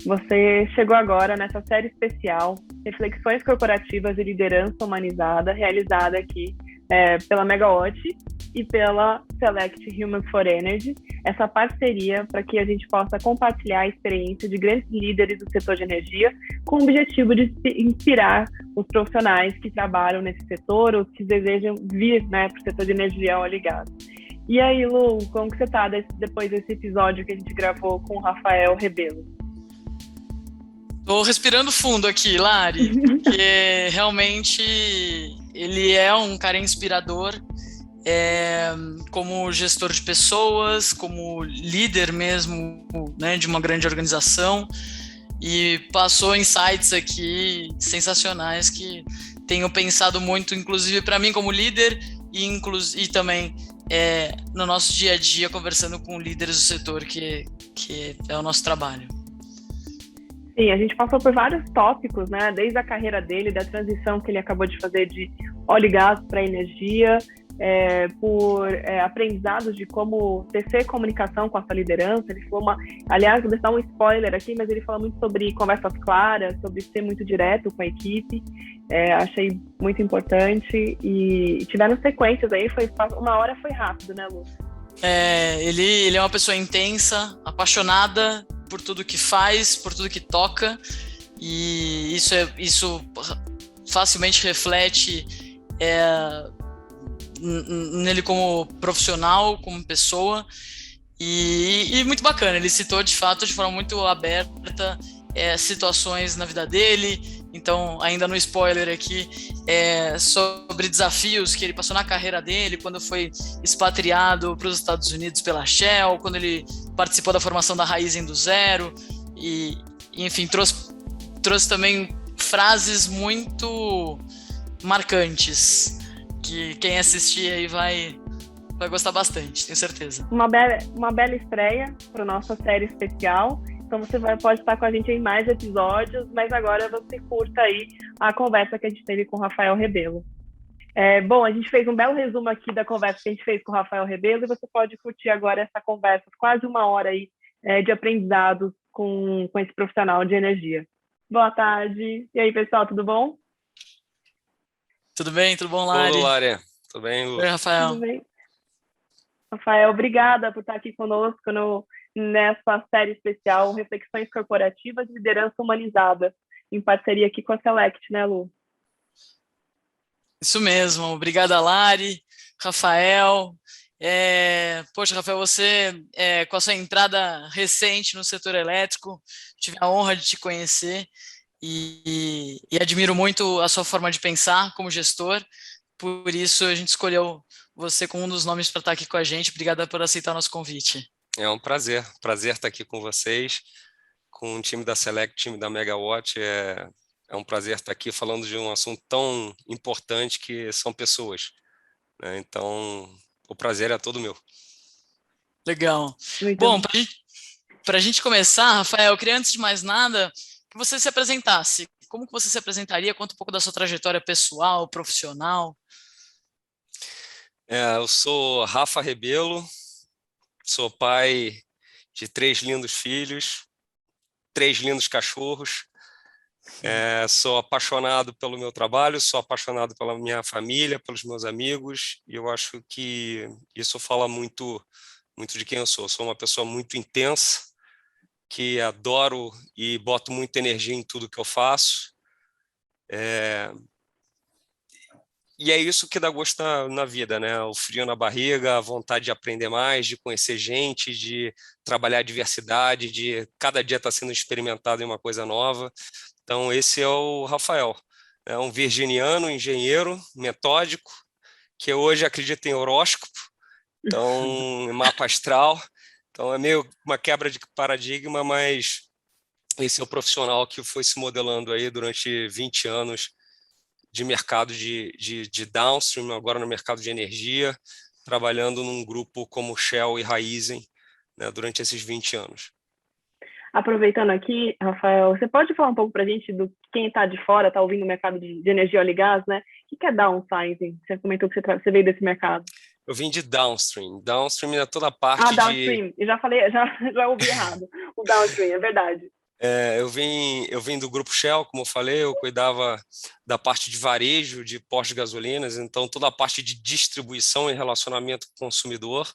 Você chegou agora nessa série especial, Reflexões Corporativas e Liderança Humanizada, realizada aqui pela Megawatt e pela Select Humans for Energy, essa parceria para que a gente possa compartilhar a experiência de grandes líderes do setor de energia, com o objetivo de inspirar os profissionais que trabalham nesse setor ou que desejam vir para o setor de energia óleo e gás. E aí, Lu, como que você está depois desse episódio que a gente gravou com o Rafael Rebelo? Tô respirando fundo aqui, Lari, porque realmente ele é um cara inspirador, como gestor de pessoas, como líder mesmo, né, de uma grande organização, e passou insights aqui sensacionais que tenho pensado muito, inclusive para mim como líder e também no nosso dia a dia conversando com líderes do setor que é o nosso trabalho. Sim, a gente passou por vários tópicos, né? Desde a carreira dele, da transição que ele acabou de fazer de óleo e gás para energia, por aprendizados de como tecer comunicação com a sua liderança. Ele falou aliás, vou deixar um spoiler aqui, mas ele fala muito sobre conversas claras, sobre ser muito direto com a equipe. Achei muito importante e tiveram sequências aí, uma hora foi rápido, né, Lu? Ele é uma pessoa intensa, apaixonada por tudo que faz, por tudo que toca, e isso facilmente reflete nele como profissional, como pessoa, e muito bacana. Ele citou de fato de forma muito aberta situações na vida dele. Então, ainda no spoiler aqui, sobre desafios que ele passou na carreira dele, quando foi expatriado para os Estados Unidos pela Shell, quando ele participou da formação da Raizen do zero, e enfim, trouxe também frases muito marcantes, que quem assistir aí vai gostar bastante, tenho certeza. Uma bela estreia para a nossa série especial. Então você pode estar com a gente em mais episódios, mas agora você curta aí a conversa que a gente teve com o Rafael Rebelo. Bom, a gente fez um belo resumo aqui da conversa que a gente fez com o Rafael Rebelo, e você pode curtir agora essa conversa, quase uma hora aí de aprendizado com esse profissional de energia. Boa tarde. E aí, pessoal, tudo bom? Tudo bem? Tudo bom, Lari? Olá, Lari. Tudo bem, Lu? Oi, Rafael. Tudo bem. Rafael, obrigada por estar aqui conosco nessa série especial, Reflexões Corporativas e Liderança Humanizada, em parceria aqui com a Select, né, Lu? Isso mesmo. Obrigada, Lari, Rafael. Poxa, Rafael, você, com a sua entrada recente no setor elétrico, tive a honra de te conhecer e admiro muito a sua forma de pensar como gestor. Por isso, a gente escolheu você como um dos nomes para estar aqui com a gente. Obrigada por aceitar o nosso convite. É um prazer estar aqui com vocês, com o time da Select, time da Megawatt. É um prazer estar aqui falando de um assunto tão importante que são pessoas, né? Então, o prazer é todo meu. Legal. Bom, para a gente começar, Rafael, eu queria, antes de mais nada, que você se apresentasse. Como que você se apresentaria? Conta um pouco da sua trajetória pessoal, profissional. Eu sou Rafa Rebelo, sou pai de 3 lindos filhos, 3 lindos cachorros. Sou apaixonado pelo meu trabalho, sou apaixonado pela minha família, pelos meus amigos, e eu acho que isso fala muito, muito de quem eu sou. Sou uma pessoa muito intensa, que adoro e boto muita energia em tudo que eu faço. E é isso que dá gosto na vida, né? O frio na barriga, a vontade de aprender mais, de conhecer gente, de trabalhar a diversidade, de cada dia estar sendo experimentado em uma coisa nova. Então, esse é o Rafael. É um virginiano, engenheiro, metódico, que hoje acredita em horóscopo, então, mapa astral. Então, é meio uma quebra de paradigma, mas esse é o profissional que foi se modelando aí durante 20 anos de mercado de downstream, agora no mercado de energia, trabalhando num grupo como Shell e Raizen, né, durante esses 20 anos. Aproveitando aqui, Rafael, você pode falar um pouco para a gente do quem está de fora, está ouvindo o mercado de energia, óleo e gás, né? O que é downsizing? Você comentou que você veio desse mercado. Eu vim de downstream. Downstream é toda a parte downstream. Eu já falei, já ouvi errado. O downstream, é verdade. Eu vim do Grupo Shell, como eu falei, eu cuidava da parte de varejo de postos de gasolinas, então toda a parte de distribuição e relacionamento com o consumidor.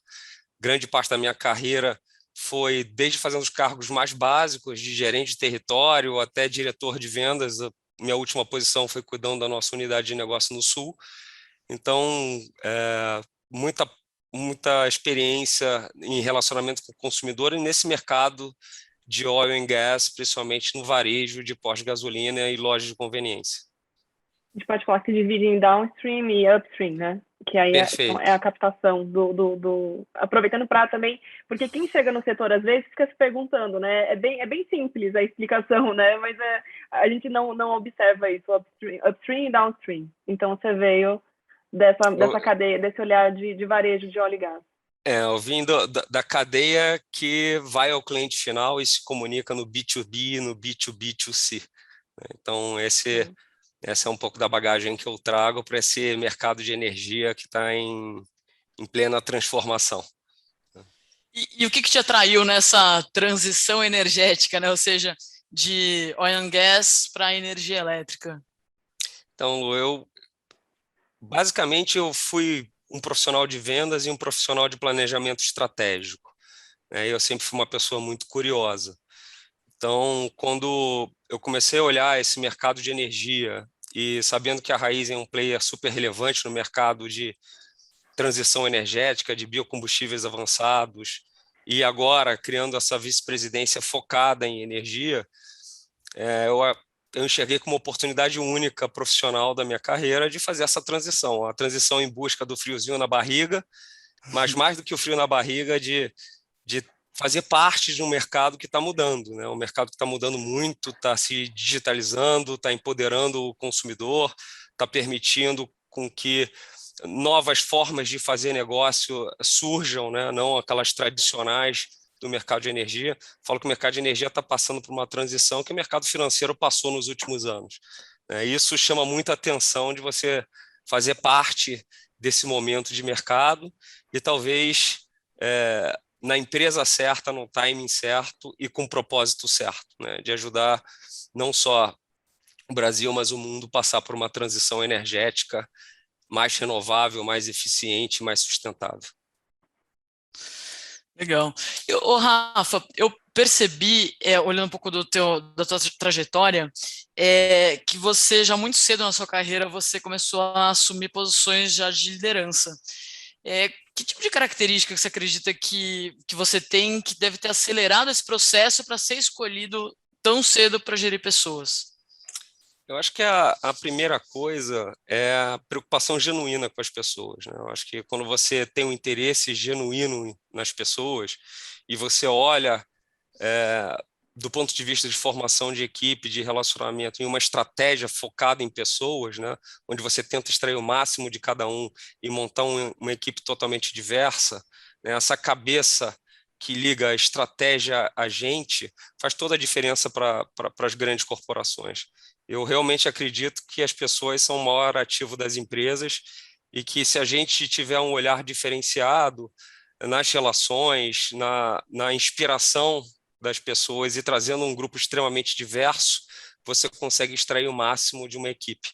Grande parte da minha carreira foi desde fazendo os cargos mais básicos, de gerente de território até diretor de vendas. A minha última posição foi cuidando da nossa unidade de negócio no Sul. Então, muita, muita experiência em relacionamento com o consumidor e nesse mercado de oil and gas, principalmente no varejo de postos de gasolina e lojas de conveniência. A gente pode falar que divide em downstream e upstream, né? Que aí então, é Perfeito. a captação do... Aproveitando para também... Porque quem chega no setor, às vezes, fica se perguntando, né? É bem simples a explicação, né? Mas a gente não observa isso, upstream e downstream. Então, você veio dessa cadeia, desse olhar de varejo de óleo e gás. Eu vim da cadeia que vai ao cliente final e se comunica no B2B, no B2B2C. Então, essa é um pouco da bagagem que eu trago para esse mercado de energia que está em plena transformação. E o que te atraiu nessa transição energética, né? Ou seja, de oil and gas para energia elétrica? Então, basicamente, eu fui um profissional de vendas e um profissional de planejamento estratégico. Eu sempre fui uma pessoa muito curiosa. Então, quando eu comecei a olhar esse mercado de energia e sabendo que a Raízen é um player super relevante no mercado de transição energética, de biocombustíveis avançados, e agora criando essa vice-presidência focada em energia, eu enxerguei como uma oportunidade única profissional da minha carreira de fazer essa transição, a transição em busca do friozinho na barriga, mas mais do que o frio na barriga, de fazer parte de um mercado que está mudando, né? Um mercado que está mudando muito, está se digitalizando, está empoderando o consumidor, está permitindo com que novas formas de fazer negócio surjam, né? Não aquelas tradicionais do mercado de energia. Falo que o mercado de energia está passando por uma transição que o mercado financeiro passou nos últimos anos. Isso chama muita atenção de você fazer parte desse momento de mercado e talvez na empresa certa, no timing certo e com o propósito certo, né? De ajudar não só o Brasil, mas o mundo passar por uma transição energética mais renovável, mais eficiente, mais sustentável. Legal. Rafa, eu percebi, olhando um pouco da tua trajetória, que você já muito cedo na sua carreira você começou a assumir posições já de liderança. Que tipo de característica você acredita que você tem que deve ter acelerado esse processo para ser escolhido tão cedo para gerir pessoas? Eu acho que a primeira coisa é a preocupação genuína com as pessoas, né? Eu acho que quando você tem um interesse genuíno nas pessoas e você olha do ponto de vista de formação de equipe, de relacionamento, em uma estratégia focada em pessoas, né? Onde você tenta extrair o máximo de cada um e montar uma equipe totalmente diversa, né? Essa cabeça que liga a estratégia a gente faz toda a diferença para as grandes corporações. Eu realmente acredito que as pessoas são o maior ativo das empresas e que se a gente tiver um olhar diferenciado nas relações, na inspiração das pessoas e trazendo um grupo extremamente diverso, você consegue extrair o máximo de uma equipe,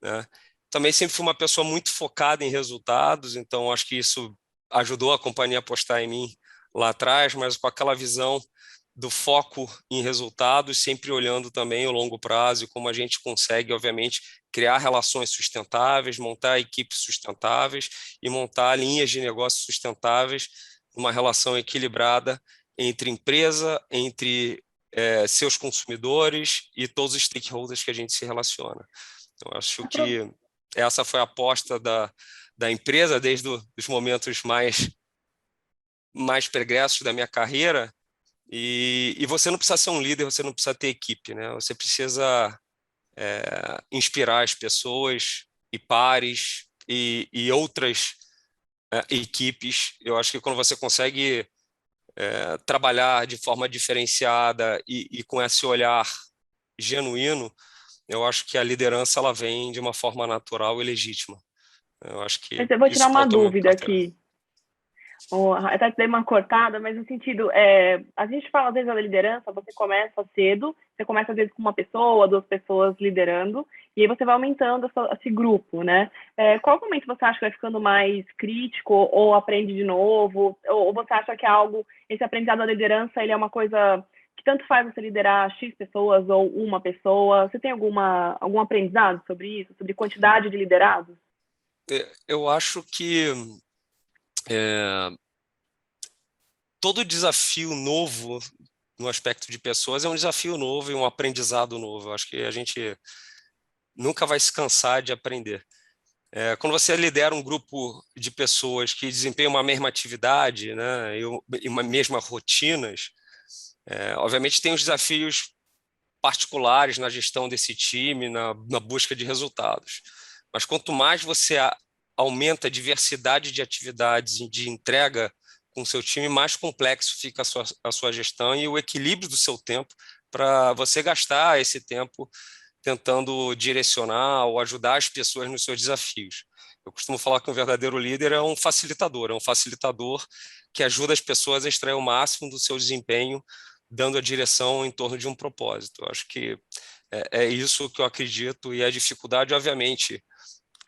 né? Também sempre fui uma pessoa muito focada em resultados, então acho que isso ajudou a companhia a apostar em mim lá atrás, mas com aquela visão do foco em resultados, sempre olhando também o longo prazo e como a gente consegue, obviamente, criar relações sustentáveis, montar equipes sustentáveis e montar linhas de negócio sustentáveis, uma relação equilibrada entre empresa, entre seus consumidores e todos os stakeholders que a gente se relaciona. Eu acho que essa foi a aposta da empresa desde os momentos mais pregressos da minha carreira. E você não precisa ser um líder, você não precisa ter equipe, né? Você precisa inspirar as pessoas e pares e outras equipes. Eu acho que quando você consegue trabalhar de forma diferenciada e com esse olhar genuíno, eu acho que a liderança ela vem de uma forma natural e legítima. Eu acho que Mas eu vou tirar isso uma pautou minha dúvida carteira. aqui. Até dei uma cortada, mas no sentido, a gente fala às vezes da liderança, você começa cedo, você começa às vezes com uma pessoa, duas pessoas liderando, e aí você vai aumentando esse grupo, né? Qual momento você acha que vai ficando mais crítico ou aprende de novo? Ou você acha que é algo, esse aprendizado da liderança, ele é uma coisa que tanto faz você liderar X pessoas ou uma pessoa? Você tem algum aprendizado sobre isso, sobre quantidade de liderados? Eu acho que todo desafio novo no aspecto de pessoas é um desafio novo e um aprendizado novo. Eu acho que a gente nunca vai se cansar de aprender. Quando você lidera um grupo de pessoas que desempenham uma mesma atividade, né, e uma mesma rotinas, obviamente tem os desafios particulares na gestão desse time, na busca de resultados. Mas quanto mais você aumenta a diversidade de atividades e de entrega com o seu time, mais complexo fica a sua gestão e o equilíbrio do seu tempo para você gastar esse tempo tentando direcionar ou ajudar as pessoas nos seus desafios. Eu costumo falar que um verdadeiro líder é um facilitador que ajuda as pessoas a extrair o máximo do seu desempenho, dando a direção em torno de um propósito. Eu acho que é isso que eu acredito, e a dificuldade, obviamente,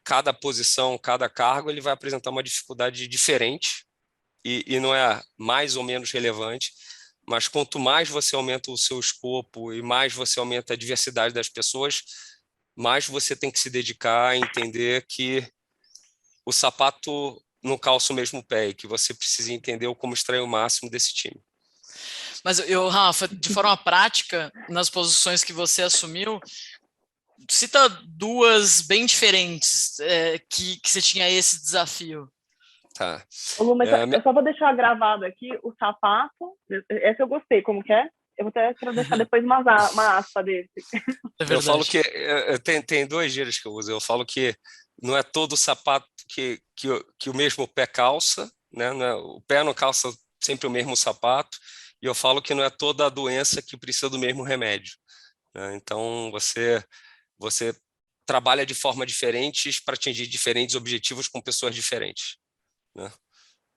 cada posição, cada cargo, ele vai apresentar uma dificuldade diferente e não é mais ou menos relevante, mas quanto mais você aumenta o seu escopo e mais você aumenta a diversidade das pessoas, mais você tem que se dedicar a entender que o sapato não calça o mesmo pé e que você precisa entender como extrair o máximo desse time. Mas Rafa, de forma prática, nas posições que você assumiu, cita duas bem diferentes que você tinha esse desafio. Tá. Lu, mas eu só vou deixar gravado aqui o sapato. Essa eu gostei, como que é? Eu vou até deixar depois uma aspa desse. Eu falo que tem dois gírias que eu uso. Eu falo que não é todo sapato que o mesmo pé calça, né? O pé não calça sempre o mesmo sapato. E eu falo que não é toda a doença que precisa do mesmo remédio, né? Então, você trabalha de forma diferentes para atingir diferentes objetivos com pessoas diferentes, né?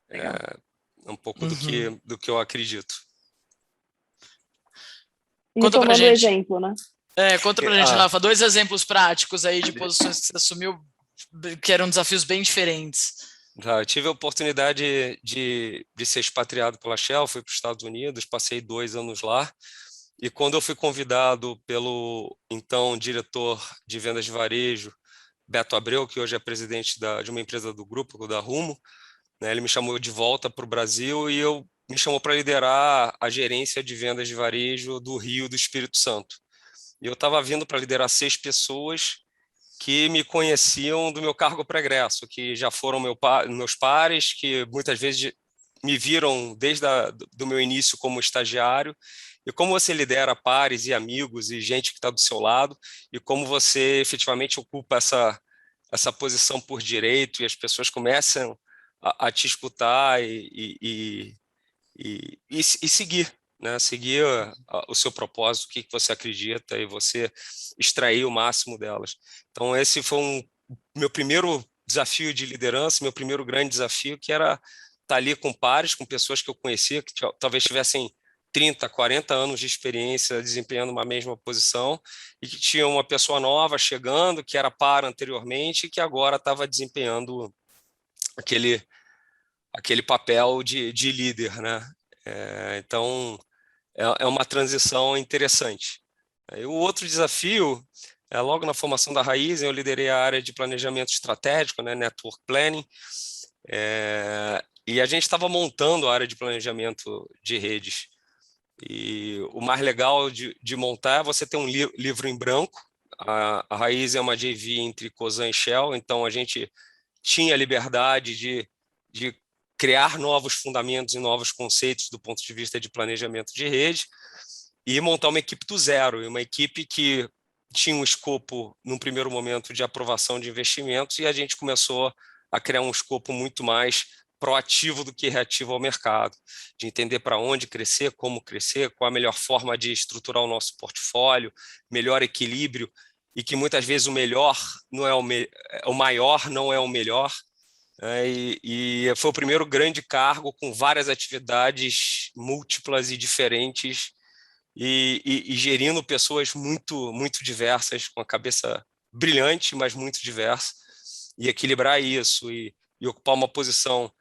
É um pouco do que eu acredito. Conta pra gente. Exemplo, né? Conta pra gente, Rafa, 2 exemplos práticos aí de posições que você assumiu que eram desafios bem diferentes. Eu tive a oportunidade de ser expatriado pela Shell, fui para os Estados Unidos, passei 2 anos lá, e quando eu fui convidado pelo então diretor de vendas de varejo, Beto Abreu, que hoje é presidente de uma empresa do grupo, da Rumo, né, ele me chamou de volta para o Brasil e me chamou para liderar a gerência de vendas de varejo do Rio do Espírito Santo. E eu estava vindo para liderar 6 pessoas que me conheciam do meu cargo pregresso, que já foram meus pares, que muitas vezes me viram desde do meu início como estagiário, e como você lidera pares e amigos e gente que está do seu lado, e como você efetivamente ocupa essa posição por direito, e as pessoas começam a te escutar e seguir, né? Seguir o seu propósito, o que você acredita, e você extrair o máximo delas. Então, esse foi meu primeiro desafio de liderança, meu primeiro grande desafio, que era estar ali com pares, com pessoas que eu conhecia, que talvez tivessem 30, 40 anos de experiência desempenhando uma mesma posição, e que tinha uma pessoa nova chegando, que era par anteriormente, e que agora estava desempenhando aquele papel de líder, né? Então, é uma transição interessante. E o outro desafio, logo na formação da Raizen, eu liderei a área de planejamento estratégico, né, Network Planning, e a gente estava montando a área de planejamento de redes. E o mais legal de montar é você ter um livro em branco. A Raizen é uma JV entre Cosan e Shell, então a gente tinha liberdade de criar novos fundamentos e novos conceitos do ponto de vista de planejamento de rede e montar uma equipe do zero, uma equipe que tinha um escopo, num primeiro momento, de aprovação de investimentos, e a gente começou a criar um escopo muito mais proativo do que reativo ao mercado, de entender para onde crescer, qual a melhor forma de estruturar o nosso portfólio, melhor equilíbrio, e que muitas vezes o melhor não é o maior não é o melhor, E foi o primeiro grande cargo com várias atividades múltiplas e diferentes e gerindo pessoas muito diversas, com a cabeça brilhante, mas muito diversa, e equilibrar isso e ocupar uma posição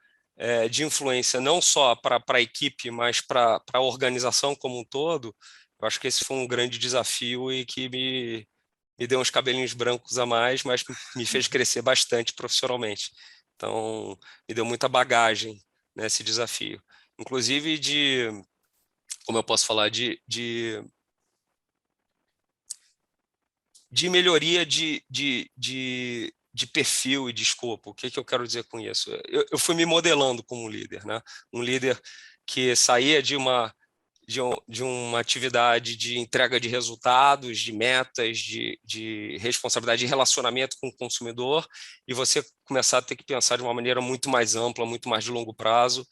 de influência não só para a equipe, mas para a organização como um todo. Eu acho que esse foi um grande desafio e que me deu uns cabelinhos brancos a mais, mas me fez crescer bastante profissionalmente. Então, me deu muita bagagem nesse desafio. Inclusive como eu posso falar, de melhoria de perfil e de escopo. O que eu quero dizer com isso? Eu fui me modelando como um líder, né? Um líder que saía de uma atividade de entrega de resultados, de metas, de responsabilidade de relacionamento com o consumidor, e você começar a ter que pensar de uma maneira muito mais ampla, muito mais de longo prazo,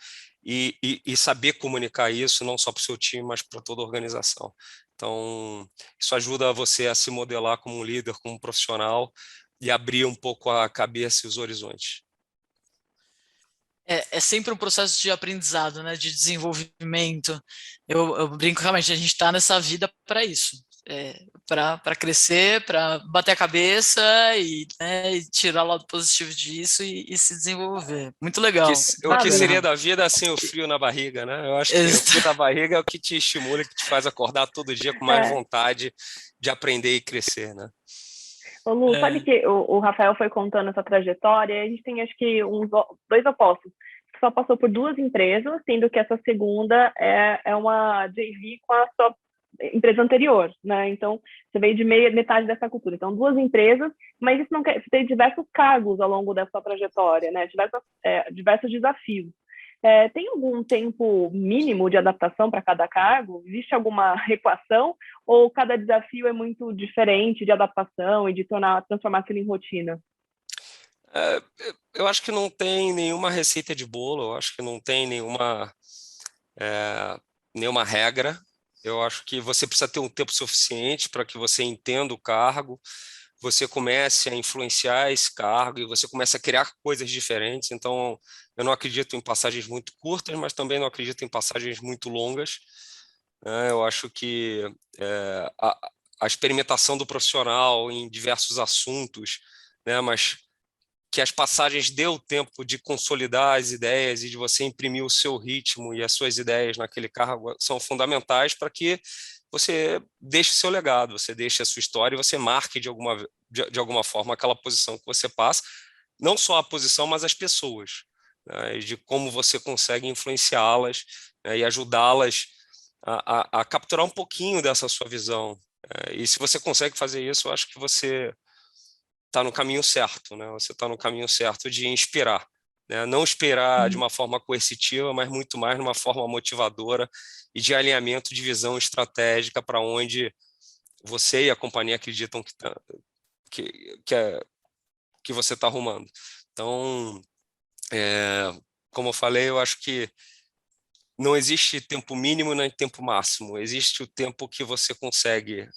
e saber comunicar isso não só para o seu time, mas para toda a organização. Então, isso ajuda você a se modelar como um líder, como um profissional, e abrir um pouco a cabeça e os horizontes. É sempre um processo de aprendizado, né? De desenvolvimento. Eu brinco, realmente, a gente está nessa vida para isso. Para crescer, para bater a cabeça né, e tirar o lado positivo disso e se desenvolver. Muito legal. O que Sabe, seria da vida sem o frio na barriga, né? Eu acho que o frio na barriga é o que te estimula, que te faz acordar todo dia com mais vontade de aprender e crescer, né? Ô, Lu, sabe que o Rafael foi contando essa trajetória, e a gente tem acho que dois opostos. Só passou por duas empresas, sendo que essa segunda é uma JV com a sua empresa anterior, né? Então, você veio de metade dessa cultura. Então, duas empresas, mas isso não quer... Você tem diversos cargos ao longo dessa trajetória, né? Diversos desafios. Tem algum tempo mínimo de adaptação para cada cargo? Existe alguma equação? Ou cada desafio é muito diferente de adaptação e de transformar aquilo em rotina? Eu acho que não tem nenhuma receita de bolo, eu acho que não tem nenhuma regra. Eu acho que você precisa ter um tempo suficiente para que você entenda o cargo, você comece a influenciar esse cargo e você comece a criar coisas diferentes. Então, eu não acredito em passagens muito curtas, mas também não acredito em passagens muito longas. Eu acho que a experimentação do profissional em diversos assuntos, né, mas que as passagens dê o tempo de consolidar as ideias e de você imprimir o seu ritmo e as suas ideias naquele cargo são fundamentais para que você deixe seu legado, você deixe a sua história e você marque de alguma forma aquela posição que você passa, não só a posição, mas as pessoas, né, e de como você consegue influenciá-las, né, e ajudá-las a capturar um pouquinho dessa sua visão. E se você consegue fazer isso, eu acho que você está no caminho certo, né? Você está no caminho certo de inspirar, né? Não inspirar de uma forma coercitiva, mas muito mais de uma forma motivadora e de alinhamento de visão estratégica para onde você e a companhia acreditam que você está arrumando. Então, como eu falei, eu acho que não existe tempo mínimo nem tempo máximo. Existe o tempo que você consegue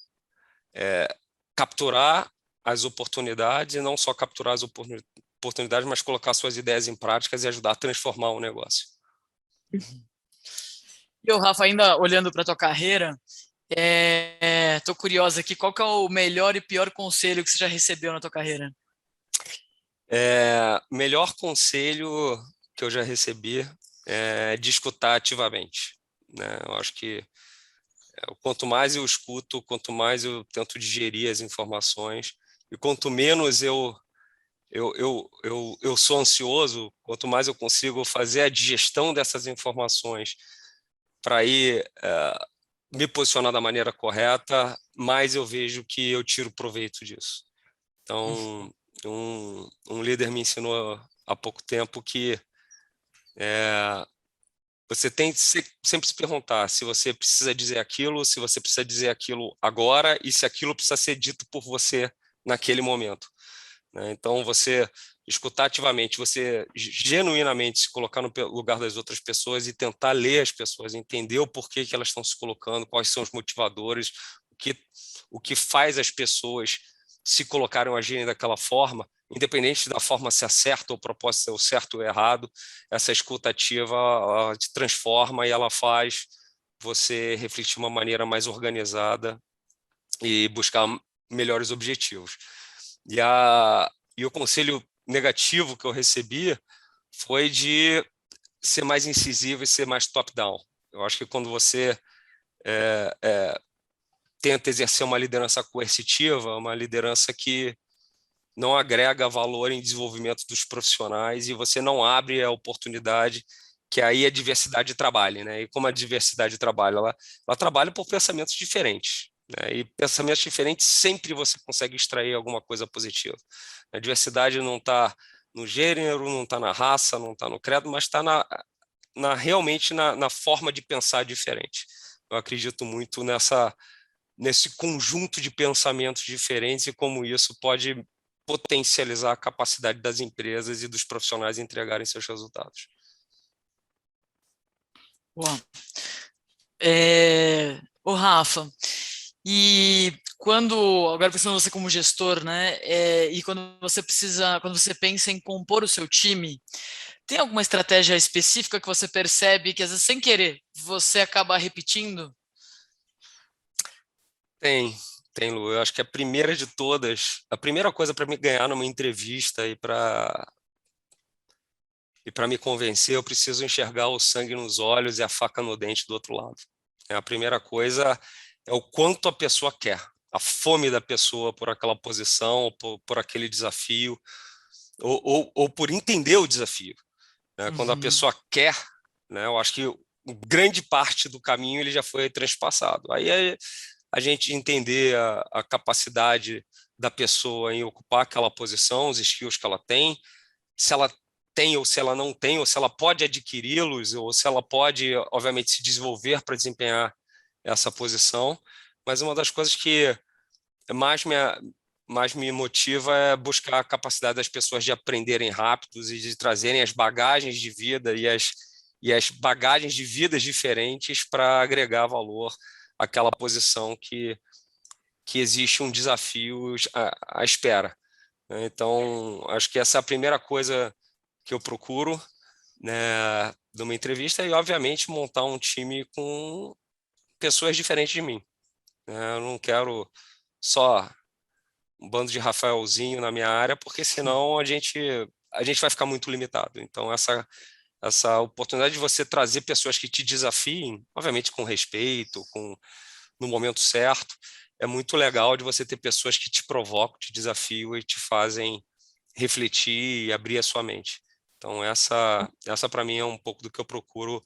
capturar as oportunidades, e não só capturar as oportunidades, mas colocar suas ideias em práticas e ajudar a transformar o negócio. Eu, Rafa, ainda olhando para a tua carreira, estou curiosa aqui, qual que é o melhor e pior conselho que você já recebeu na tua carreira? Melhor conselho que eu já recebi é de escutar ativamente, né? Eu acho que quanto mais eu escuto, quanto mais eu tento digerir as informações, e quanto menos eu sou ansioso, quanto mais eu consigo fazer a digestão dessas informações para ir me posicionar da maneira correta, mais eu vejo que eu tiro proveito disso. Então, um líder me ensinou há pouco tempo que você tem que sempre se perguntar se você precisa dizer aquilo, se você precisa dizer aquilo agora e se aquilo precisa ser dito por você naquele momento, né? Então, você escutar ativamente, você genuinamente se colocar no lugar das outras pessoas e tentar ler as pessoas, entender o porquê que elas estão se colocando, quais são os motivadores, o que faz as pessoas se colocarem ou agirem daquela forma, independente da forma se é certa ou o propósito é o certo ou errado, essa escuta ativa te transforma e ela faz você refletir de uma maneira mais organizada e buscar melhores objetivos. E o conselho negativo que eu recebi foi de ser mais incisivo e ser mais top-down. Eu acho que quando você tenta exercer uma liderança coercitiva, uma liderança que não agrega valor em desenvolvimento dos profissionais e você não abre a oportunidade que aí a diversidade trabalhe, né? E como a diversidade trabalha, ela trabalha por pensamentos diferentes, né? E pensamentos diferentes sempre você consegue extrair alguma coisa positiva. A diversidade não está no gênero, não está na raça, não está no credo, mas está realmente na forma de pensar diferente. Eu acredito muito nesse conjunto de pensamentos diferentes e como isso pode potencializar a capacidade das empresas e dos profissionais entregarem seus resultados. Boa. Ô Rafa, e agora pensando você como gestor, né, e quando você pensa em compor o seu time, tem alguma estratégia específica que você percebe que às vezes sem querer você acaba repetindo? Tem, Lu. Eu acho que a primeira de todas, a primeira coisa para me ganhar numa entrevista e para me convencer, eu preciso enxergar o sangue nos olhos e a faca no dente do outro lado. A primeira coisa é o quanto a pessoa quer, a fome da pessoa por aquela posição, por aquele desafio, ou por entender o desafio. Né? Quando a pessoa quer, né, eu acho que grande parte do caminho ele já foi transpassado. Aí a gente entender a capacidade da pessoa em ocupar aquela posição, os skills que ela tem, se ela tem ou se ela não tem, ou se ela pode adquiri-los, ou se ela pode, obviamente, se desenvolver para desempenhar essa posição. Mas uma das coisas que mais me motiva é buscar a capacidade das pessoas de aprenderem rápidos e de trazerem as bagagens de vida e as bagagens de vidas diferentes para agregar valor àquela posição que existe um desafio à espera. Então, acho que essa é a primeira coisa que eu procuro, né, numa entrevista e, obviamente, montar um time com pessoas diferentes de mim. Eu não quero só um bando de Rafaelzinho na minha área, porque senão a gente vai ficar muito limitado. Então, essa oportunidade de você trazer pessoas que te desafiem, obviamente com respeito, no momento certo, é muito legal de você ter pessoas que te provocam, te desafiam e te fazem refletir e abrir a sua mente. Então, essa para mim é um pouco do que eu procuro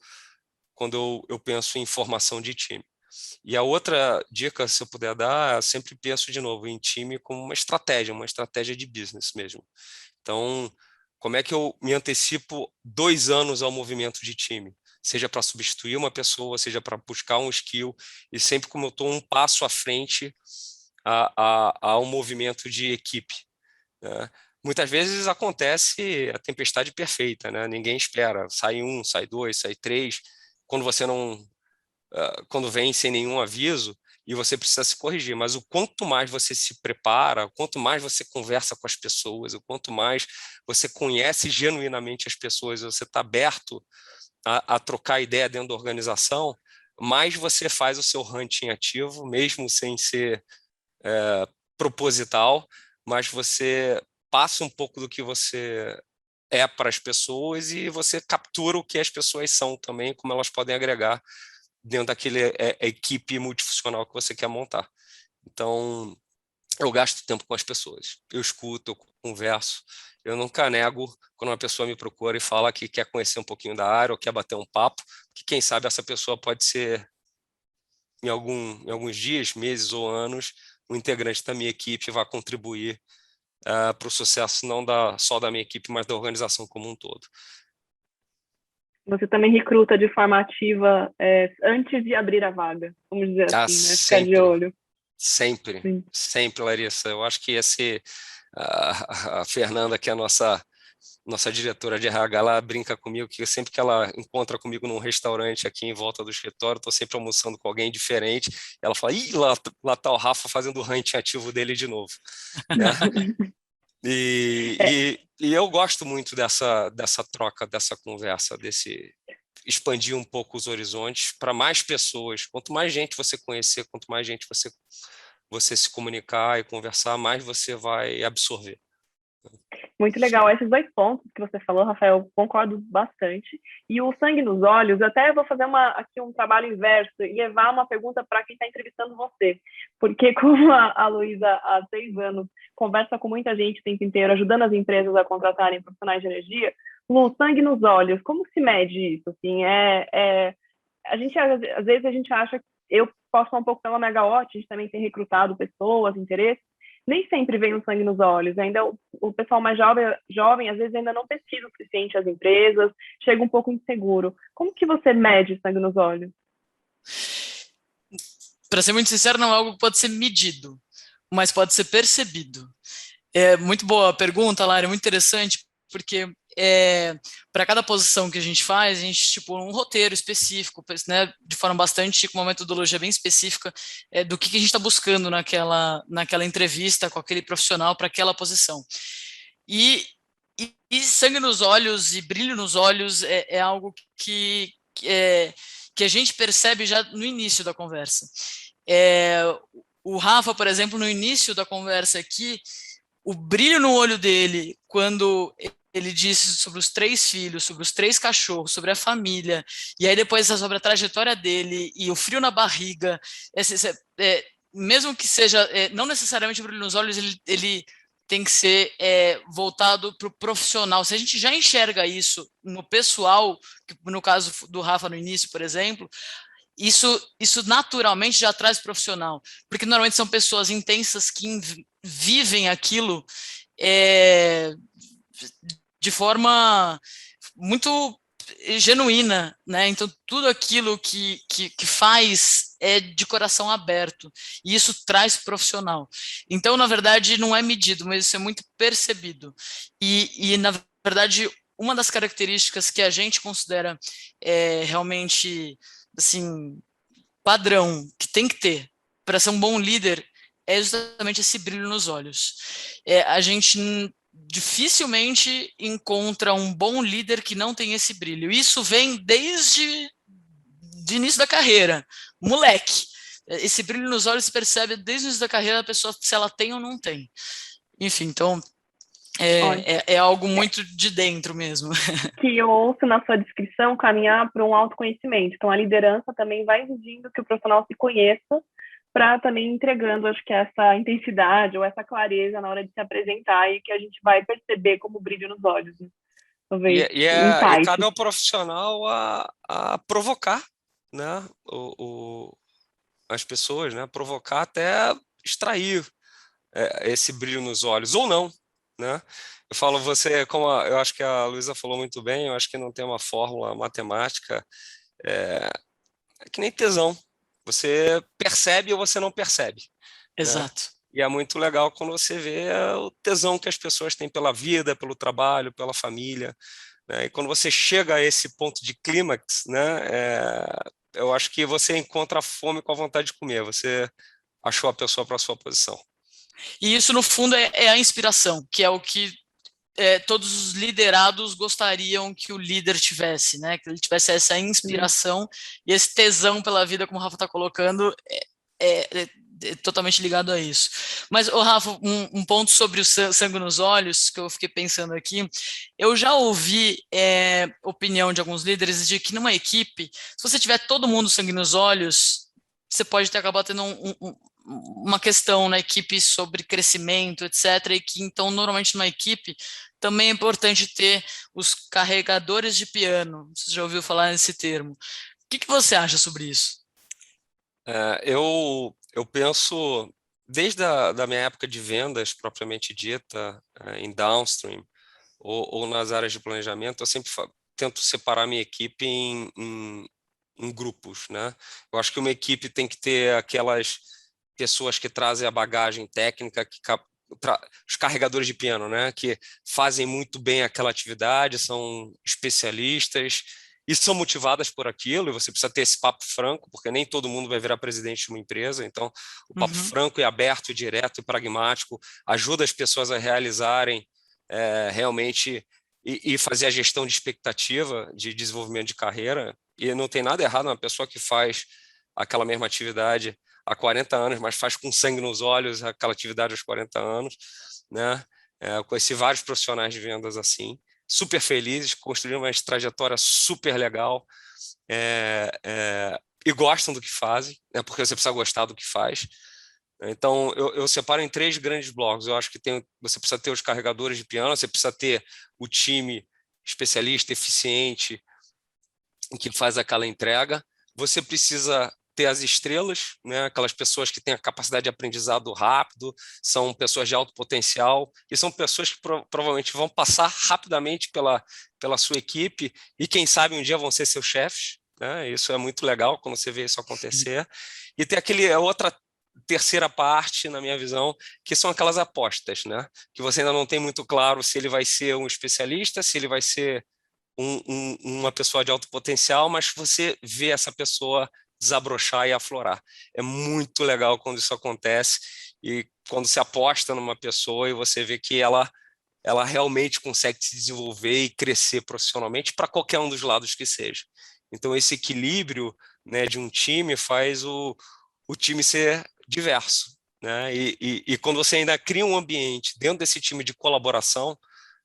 quando eu penso em formação de time. E a outra dica, se eu puder dar, eu sempre penso de novo em time como uma estratégia de business mesmo. Então, como é que eu me antecipo 2 anos ao movimento de time? Seja para substituir uma pessoa, seja para buscar um skill, e sempre como eu estou um passo à frente a um movimento de equipe. Né? Muitas vezes acontece a tempestade perfeita, né? Ninguém espera, sai um, sai dois, sai três, quando você não, quando vem sem nenhum aviso e você precisa se corrigir, mas o quanto mais você se prepara, o quanto mais você conversa com as pessoas, o quanto mais você conhece genuinamente as pessoas, você está aberto a trocar ideia dentro da organização, mais você faz o seu hunting ativo, mesmo sem ser proposital, mas você passa um pouco do que você é para as pessoas e você captura o que as pessoas são também, como elas podem agregar dentro daquele equipe multifuncional que você quer montar. Então, eu gasto tempo com as pessoas, eu escuto, eu converso, eu nunca nego quando uma pessoa me procura e fala que quer conhecer um pouquinho da área ou quer bater um papo, que quem sabe essa pessoa pode ser, em alguns dias, meses ou anos, um integrante da minha equipe vai contribuir para o sucesso não só da minha equipe, mas da organização como um todo. Você também recruta de forma ativa antes de abrir a vaga, vamos dizer assim, né? Ficar de olho. Sempre, Larissa. Eu acho que a Fernanda, que é a nossa nossa diretora de RH, ela brinca comigo que sempre que ela encontra comigo num restaurante aqui em volta do escritório, estou sempre almoçando com alguém diferente, ela fala, ih, lá tá o Rafa fazendo o hunting ativo dele de novo, né? É, E eu gosto muito dessa troca, dessa conversa, desse expandir um pouco os horizontes para mais pessoas. Quanto mais gente você conhecer, quanto mais gente você se comunicar e conversar, mais você vai absorver. muito legal. Esses dois pontos que você falou, Rafael, concordo bastante. E o sangue nos olhos, eu até vou fazer aqui um trabalho inverso e levar uma pergunta para quem está entrevistando você. Porque como a Luísa, há 6 anos, conversa com muita gente o tempo inteiro, ajudando as empresas a contratarem profissionais de energia, Lu, sangue nos olhos, como se mede isso? Assim, a gente, às vezes, a gente acha, eu posso falar um pouco pela Megawatt, a gente também tem recrutado pessoas, interesses, nem sempre vem o sangue nos olhos. Ainda o pessoal mais jovem, às vezes, ainda não pesquisa o suficiente as empresas, chega um pouco inseguro. Como que você mede sangue nos olhos? Para ser muito sincero, não é algo que pode ser medido, mas pode ser percebido. É muito boa a pergunta, Lara, é muito interessante, porque para cada posição que a gente faz, a gente estipula um roteiro específico, né, de forma bastante, com uma metodologia bem específica do que a gente está buscando naquela entrevista com aquele profissional para aquela posição. E sangue nos olhos e brilho nos olhos é algo que a gente percebe já no início da conversa. O Rafa, por exemplo, no início da conversa aqui, o brilho no olho dele, quando ele disse sobre os 3 filhos, sobre os 3 cachorros, sobre a família, e aí depois sobre a trajetória dele e o frio na barriga, mesmo que seja, não necessariamente o brilho nos olhos, ele tem que ser voltado para o profissional. Se a gente já enxerga isso no pessoal, no caso do Rafa no início, por exemplo, isso naturalmente já traz profissional, porque normalmente são pessoas intensas que vivem aquilo de forma muito genuína, né? Então tudo aquilo que faz é de coração aberto, e isso traz profissional. Então, na verdade, não é medido, mas isso é muito percebido. E na verdade, uma das características que a gente considera realmente assim, padrão que tem que ter para ser um bom líder é justamente esse brilho nos olhos. A gente dificilmente encontra um bom líder que não tem esse brilho. Isso vem desde o início da carreira, moleque. Esse brilho nos olhos se percebe desde o início da carreira da pessoa, se ela tem ou não tem. Enfim, então é algo muito de dentro mesmo. Que eu ouço na sua descrição caminhar para um autoconhecimento. Então, a liderança também vai exigindo que o profissional se conheça para também entregando, acho que essa intensidade ou essa clareza na hora de se apresentar e que a gente vai perceber como brilho nos olhos, né? Talvez E cabe insight. ao profissional a provocar, né, as pessoas, né, provocar até extrair esse brilho nos olhos, ou não, né? Eu falo, eu acho que a Luísa falou muito bem, eu acho que não tem uma fórmula matemática, é que nem tesão, você percebe ou você não percebe, né? Exato. E é muito legal quando você vê o tesão que as pessoas têm pela vida, pelo trabalho, pela família, né? E quando você chega a esse ponto de clímax, né, eu acho que você encontra a fome com a vontade de comer, você achou a pessoa para a sua posição. E isso, no fundo, é a inspiração, que é o que todos os liderados gostariam que o líder tivesse, né? Que ele tivesse essa inspiração e esse tesão pela vida, como o Rafa está colocando, é totalmente ligado a isso. Mas, Rafa, um ponto sobre o sangue nos olhos, que eu fiquei pensando aqui, eu já ouvi opinião de alguns líderes de que numa equipe, se você tiver todo mundo sangue nos olhos, você pode acabar tendo uma questão na equipe sobre crescimento, etc., e que, então, normalmente numa equipe, também é importante ter os carregadores de piano. Você já ouviu falar nesse termo? O que você acha sobre isso? Eu penso, desde da minha época de vendas, propriamente dita, em downstream, ou nas áreas de planejamento, eu sempre tento separar minha equipe em grupos, né? Eu acho que uma equipe tem que ter aquelas pessoas que trazem a bagagem técnica, que os carregadores de piano, né, que fazem muito bem aquela atividade, são especialistas e são motivadas por aquilo, e você precisa ter esse papo franco, porque nem todo mundo vai virar presidente de uma empresa, então o papo franco e aberto, e direto e pragmático ajuda as pessoas a realizarem realmente e fazer a gestão de expectativa de desenvolvimento de carreira, e não tem nada errado uma pessoa que faz aquela mesma atividade há 40 anos, mas faz com sangue nos olhos aquela atividade aos 40 anos, né? Eu conheci vários profissionais de vendas assim, super felizes, construíram uma trajetória super legal e gostam do que fazem, né? Porque você precisa gostar do que faz. Então, eu separo em 3 grandes blocos. Eu acho que você precisa ter os carregadores de piano, você precisa ter o time especialista, eficiente, que faz aquela entrega. Você precisa ter as estrelas, né? Aquelas pessoas que têm a capacidade de aprendizado rápido, são pessoas de alto potencial, e são pessoas que provavelmente vão passar rapidamente pela sua equipe, e quem sabe um dia vão ser seus chefes, né? Isso é muito legal quando você vê isso acontecer. E tem outra terceira parte, na minha visão, que são aquelas apostas, né? Que você ainda não tem muito claro se ele vai ser um especialista, se ele vai ser uma pessoa de alto potencial, mas você vê essa pessoa desabrochar e aflorar. É muito legal quando isso acontece e quando se aposta numa pessoa e você vê que ela realmente consegue se desenvolver e crescer profissionalmente para qualquer um dos lados que seja. Então, esse equilíbrio, né, de um time faz o time ser diverso, né? E quando você ainda cria um ambiente dentro desse time de colaboração,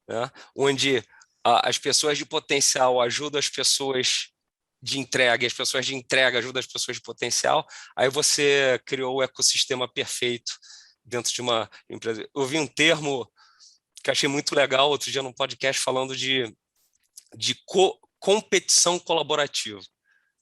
né, onde as pessoas de potencial ajudam as pessoas de entrega, e as pessoas de entrega ajudam as pessoas de potencial, aí você criou o ecossistema perfeito dentro de uma empresa. Eu vi um termo que achei muito legal outro dia num podcast falando de competição colaborativa,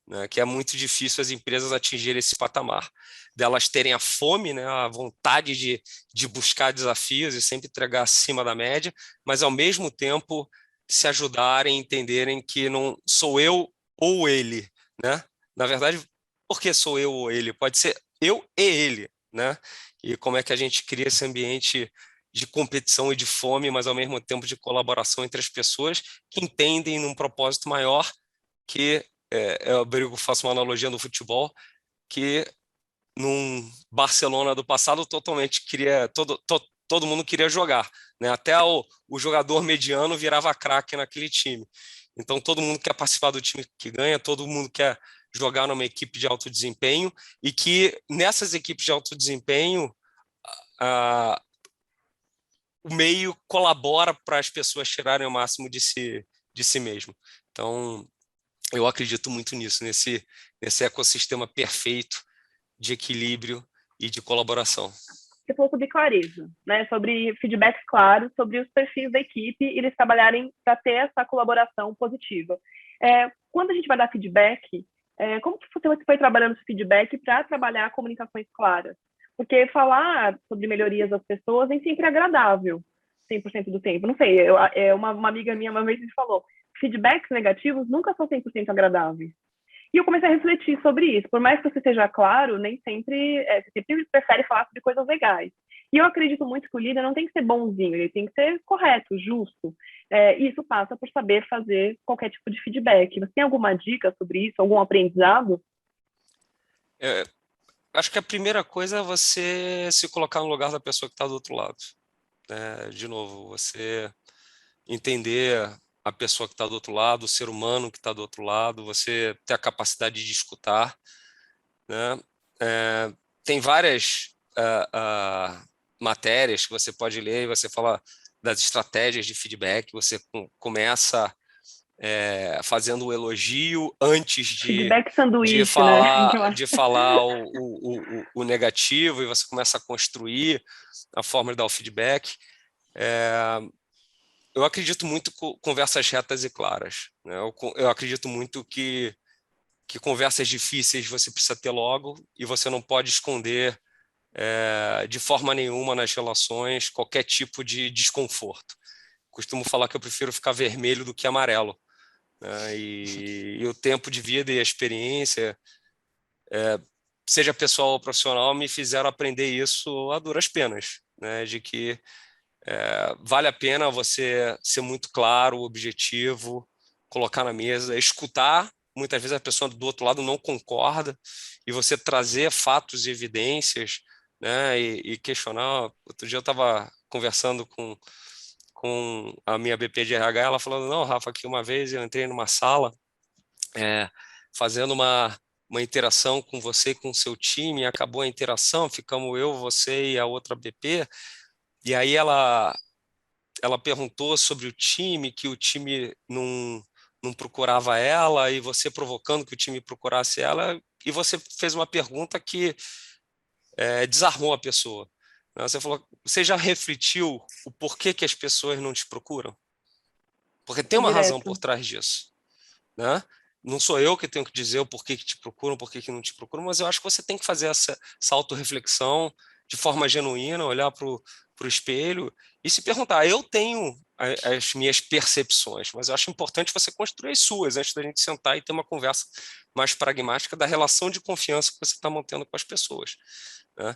né, que é muito difícil as empresas atingirem esse patamar, delas terem a fome, né, a vontade de buscar desafios e sempre entregar acima da média, mas ao mesmo tempo se ajudarem, entenderem que não sou eu ou ele, né? Na verdade, por que sou eu ou ele? Pode ser eu e ele, né? E como é que a gente cria esse ambiente de competição e de fome, mas ao mesmo tempo de colaboração entre as pessoas que entendem num propósito maior, que eu faço uma analogia no futebol, que num Barcelona do passado totalmente todo mundo queria jogar, né? Até o jogador mediano virava craque naquele time. Então todo mundo quer participar do time que ganha, todo mundo quer jogar numa equipe de alto desempenho, e que nessas equipes de alto desempenho o meio colabora para as pessoas tirarem o máximo de si mesmo. Então eu acredito muito nisso, nesse ecossistema perfeito de equilíbrio e de colaboração. Você falou sobre clareza, né? Sobre feedbacks claros, sobre os perfis da equipe e eles trabalharem para ter essa colaboração positiva. Quando a gente vai dar feedback, como que você foi trabalhando esse feedback para trabalhar comunicações claras? Porque falar sobre melhorias das pessoas nem sempre é agradável, 100% do tempo. Não sei, uma amiga minha uma vez me falou, feedbacks negativos nunca são 100% agradáveis. E eu comecei a refletir sobre isso. Por mais que você seja claro, nem sempre, você sempre prefere falar sobre coisas legais. E eu acredito muito que o líder não tem que ser bonzinho, ele tem que ser correto, justo. E isso passa por saber fazer qualquer tipo de feedback. Você tem alguma dica sobre isso, algum aprendizado? Acho que a primeira coisa é você se colocar no lugar da pessoa que está do outro lado. De novo, você entender a pessoa que está do outro lado, o ser humano que está do outro lado, você ter a capacidade de escutar, né? Tem várias matérias que você pode ler e você fala das estratégias de feedback, você começa fazendo o elogio antes Feedback sanduíche, de falar, né? de falar o negativo, e você começa a construir a forma de dar o feedback. Eu acredito muito em conversas retas e claras, né? Eu acredito muito que conversas difíceis você precisa ter logo, e você não pode esconder de forma nenhuma nas relações qualquer tipo de desconforto. Costumo falar que eu prefiro ficar vermelho do que amarelo, né? E o tempo de vida e a experiência, seja pessoal ou profissional, me fizeram aprender isso a duras penas, né, de que vale a pena você ser muito claro, objetivo, colocar na mesa, escutar. Muitas vezes a pessoa do outro lado não concorda e você trazer fatos e evidências, né, e questionar. Outro dia eu estava conversando com a minha BP de RH, ela falando, não, Rafa, que uma vez eu entrei numa sala fazendo uma interação com você e com o seu time, acabou a interação, ficamos eu, você e a outra BP, e aí ela perguntou sobre o time, que o time não procurava ela, e você provocando que o time procurasse ela, e você fez uma pergunta que desarmou a pessoa. Você falou, você já refletiu o porquê que as pessoas não te procuram? Porque tem uma razão por trás disso, né? Não sou eu que tenho que dizer o porquê que te procuram, porquê que não te procuram, mas eu acho que você tem que fazer essa autorreflexão de forma genuína, olhar para o espelho e se perguntar, eu tenho as minhas percepções, mas eu acho importante você construir as suas antes da gente sentar e ter uma conversa mais pragmática da relação de confiança que você está mantendo com as pessoas, né?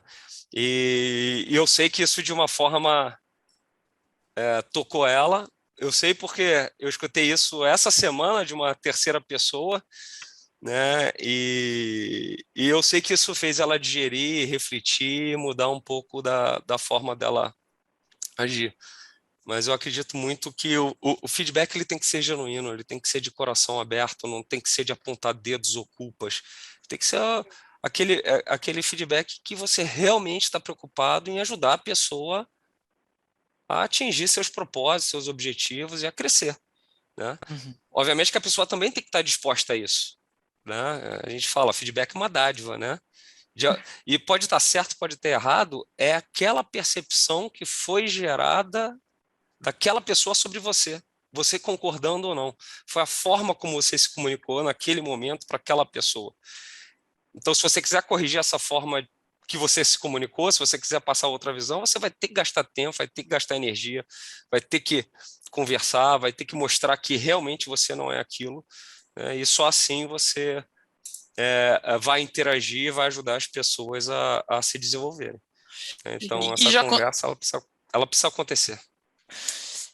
E eu sei que isso de uma forma tocou ela. Eu sei porque eu escutei isso essa semana de uma terceira pessoa, né? E eu sei que isso fez ela digerir, refletir, mudar um pouco da forma dela agir. Mas eu acredito muito que o feedback ele tem que ser genuíno, ele tem que ser de coração aberto, não tem que ser de apontar dedos ou culpas. Tem que ser aquele feedback que você realmente está preocupado em ajudar a pessoa a atingir seus propósitos, seus objetivos e a crescer, né? Uhum. Obviamente que a pessoa também tem que estar disposta a isso, né? A gente fala, feedback é uma dádiva, né? E pode estar certo, pode estar errado, é aquela percepção que foi gerada daquela pessoa sobre você concordando ou não. Foi a forma como você se comunicou naquele momento para aquela pessoa. Então, se você quiser corrigir essa forma que você se comunicou, se você quiser passar outra visão, você vai ter que gastar tempo, vai ter que gastar energia, vai ter que conversar, vai ter que mostrar que realmente você não é aquilo, né? E só assim você vai interagir e vai ajudar as pessoas a se desenvolverem. Então, essa conversa ela precisa acontecer.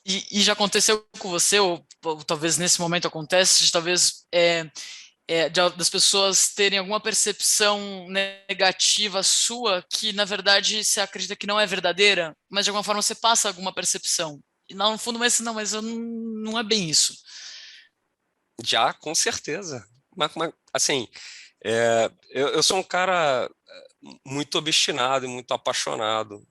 E já aconteceu com você, ou talvez nesse momento acontece, de talvez das pessoas terem alguma percepção negativa sua que, na verdade, você acredita que não é verdadeira, mas de alguma forma você passa alguma percepção. E no fundo, mas não é bem isso. Já, com certeza. Mas assim, eu sou um cara muito obstinado e muito apaixonado.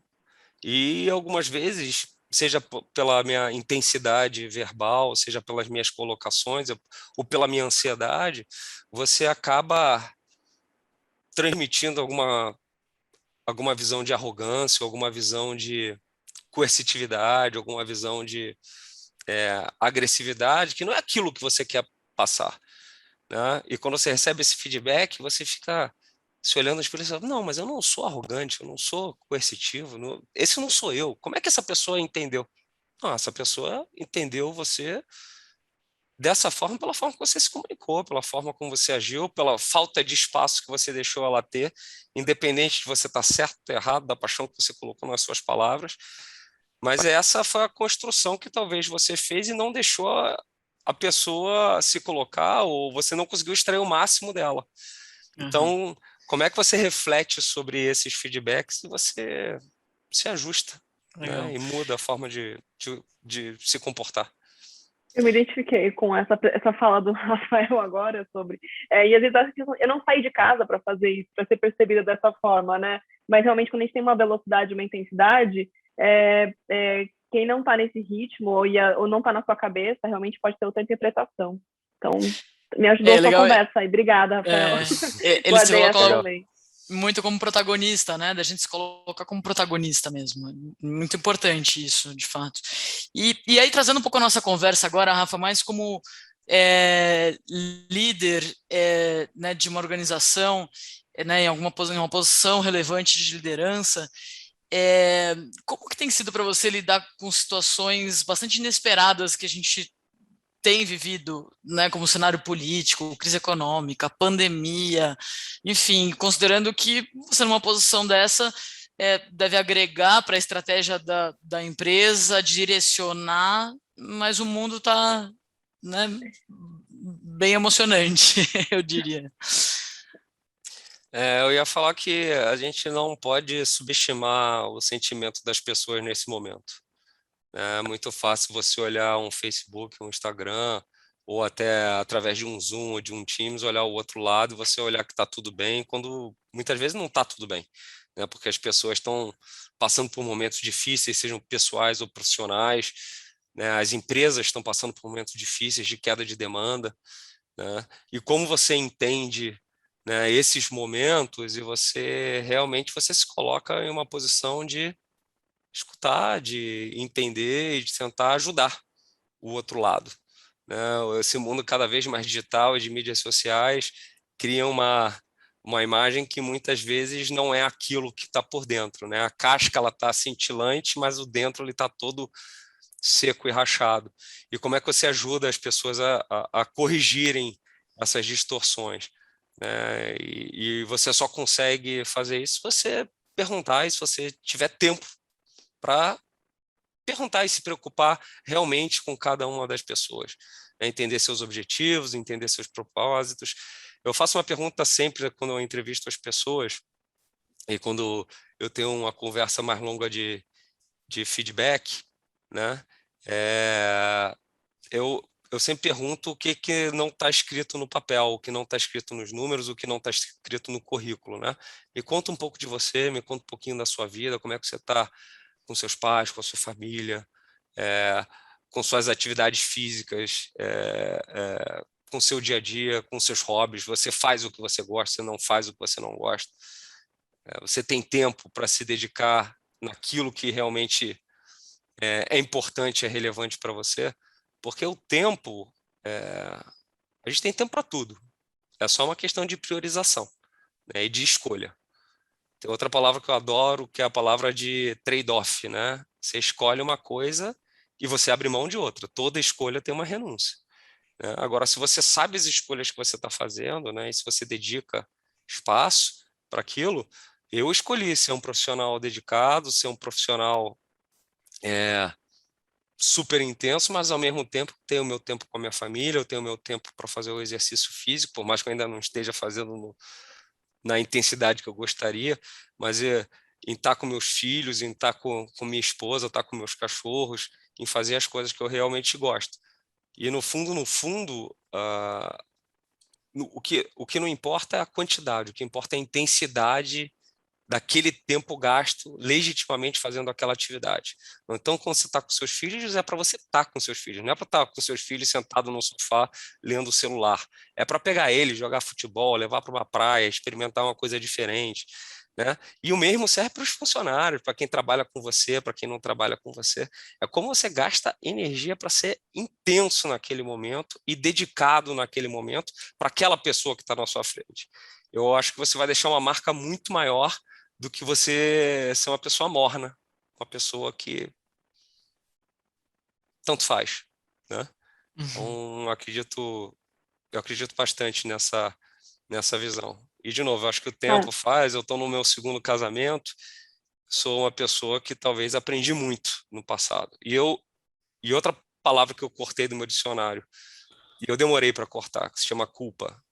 E algumas vezes, seja pela minha intensidade verbal, seja pelas minhas colocações, ou pela minha ansiedade, você acaba transmitindo alguma visão de arrogância, alguma visão de coercitividade, alguma visão de agressividade, que não é aquilo que você quer passar, né? E quando você recebe esse feedback, você fica se olhando no espelho e fala, não, mas eu não sou arrogante, eu não sou coercitivo, esse não sou eu. Como é que essa pessoa entendeu? Não, essa pessoa entendeu você dessa forma, pela forma que você se comunicou, pela forma como você agiu, pela falta de espaço que você deixou ela ter, independente de você estar certo ou errado, da paixão que você colocou nas suas palavras. Mas essa foi a construção que talvez você fez e não deixou a pessoa se colocar, ou você não conseguiu extrair o máximo dela. Então, como é que você reflete sobre esses feedbacks e você se ajusta, né? E muda a forma de se comportar? Eu me identifiquei com essa fala do Rafael agora sobre... e às vezes eu não saí de casa para fazer isso, para ser percebida dessa forma, né? Mas realmente quando a gente tem uma velocidade, uma intensidade, quem não está nesse ritmo ou não está na sua cabeça, realmente pode ter outra interpretação. Então, me ajudou a sua conversa aí. Obrigada, Rafael. Ele se coloca muito como protagonista, né? Da gente se colocar como protagonista mesmo. Muito importante isso, de fato. E aí, trazendo um pouco a nossa conversa agora, Rafa, mais como líder né, de uma organização, né, em uma posição relevante de liderança, como que tem sido para você lidar com situações bastante inesperadas que a gente tem vivido, né, como cenário político, crise econômica, pandemia, enfim, considerando que você numa posição dessa deve agregar para a estratégia da empresa, direcionar, mas o mundo está, né, bem emocionante, eu diria. Eu ia falar que a gente não pode subestimar o sentimento das pessoas nesse momento. É muito fácil você olhar um Facebook, um Instagram, ou até através de um Zoom ou de um Teams, olhar o outro lado e você olhar que está tudo bem, quando muitas vezes não está tudo bem, né? Porque as pessoas estão passando por momentos difíceis, sejam pessoais ou profissionais, né? As empresas estão passando por momentos difíceis de queda de demanda, né? E como você entende, né, esses momentos e você realmente você se coloca em uma posição de escutar, de entender e de tentar ajudar o outro lado, né? Esse mundo cada vez mais digital e de mídias sociais cria uma imagem que muitas vezes não é aquilo que está por dentro, né? A casca ela está cintilante, mas o dentro ele está todo seco e rachado. E como é que você ajuda as pessoas a corrigirem essas distorções, né? E você só consegue fazer isso se você perguntar e se você tiver tempo para perguntar e se preocupar realmente com cada uma das pessoas, né? Entender seus objetivos, entender seus propósitos. Eu faço uma pergunta sempre quando eu entrevisto as pessoas e quando eu tenho uma conversa mais longa de feedback, né? É, eu sempre pergunto o que não está escrito no papel, o que não está escrito nos números, o que não está escrito no currículo, né? Me conta um pouco de você, me conta um pouquinho da sua vida, como é que você está com seus pais, com a sua família, é, com suas atividades físicas, com seu dia a dia, com seus hobbies. Você faz o que você gosta, você não faz o que você não gosta. Você tem tempo para se dedicar naquilo que realmente é importante, é relevante para você, porque o tempo, a gente tem tempo para tudo. É só uma questão de priorização, né, e de escolha. Tem outra palavra que eu adoro, que é a palavra de trade-off, né? Você escolhe uma coisa e você abre mão de outra. Toda escolha tem uma renúncia, né? Agora, se você sabe as escolhas que você está fazendo, né, e se você dedica espaço para aquilo, eu escolhi ser um profissional dedicado, ser um profissional super intenso, mas ao mesmo tempo tenho o meu tempo com a minha família, eu tenho o meu tempo para fazer o exercício físico, por mais que eu ainda não esteja fazendo na intensidade que eu gostaria, mas em estar com meus filhos, em estar com minha esposa, estar com meus cachorros, em fazer as coisas que eu realmente gosto. E no fundo, o que não importa é a quantidade, o que importa é a intensidade daquele tempo gasto legitimamente fazendo aquela atividade. Então, quando você está com seus filhos, é para você estar com seus filhos, não é para estar com seus filhos sentado no sofá lendo o celular. É para pegar eles, jogar futebol, levar para uma praia, experimentar uma coisa diferente, né? E o mesmo serve para os funcionários, para quem trabalha com você, para quem não trabalha com você. É como você gasta energia para ser intenso naquele momento e dedicado naquele momento para aquela pessoa que está na sua frente. Eu acho que você vai deixar uma marca muito maior do que você ser uma pessoa morna, uma pessoa que tanto faz, né? Então, eu acredito bastante nessa visão. E, de novo, eu acho que o tempo faz, eu estou no meu segundo casamento, sou uma pessoa que talvez aprendi muito no passado. E outra palavra que eu cortei do meu dicionário, e eu demorei para cortar, que se chama culpa.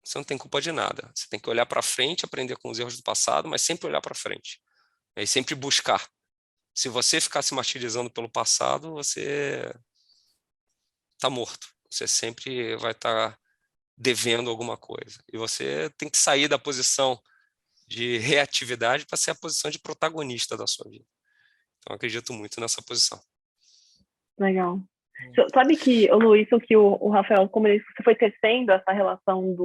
Você não tem culpa de nada. Você tem que olhar para frente, aprender com os erros do passado, mas sempre olhar para frente. E sempre buscar. Se você ficar se martirizando pelo passado, você está morto. Você sempre vai estar devendo alguma coisa. E você tem que sair da posição de reatividade para ser a posição de protagonista da sua vida. Então, eu acredito muito nessa posição. Legal. Sabe que, Lu, isso que o Rafael, como você foi tecendo essa relação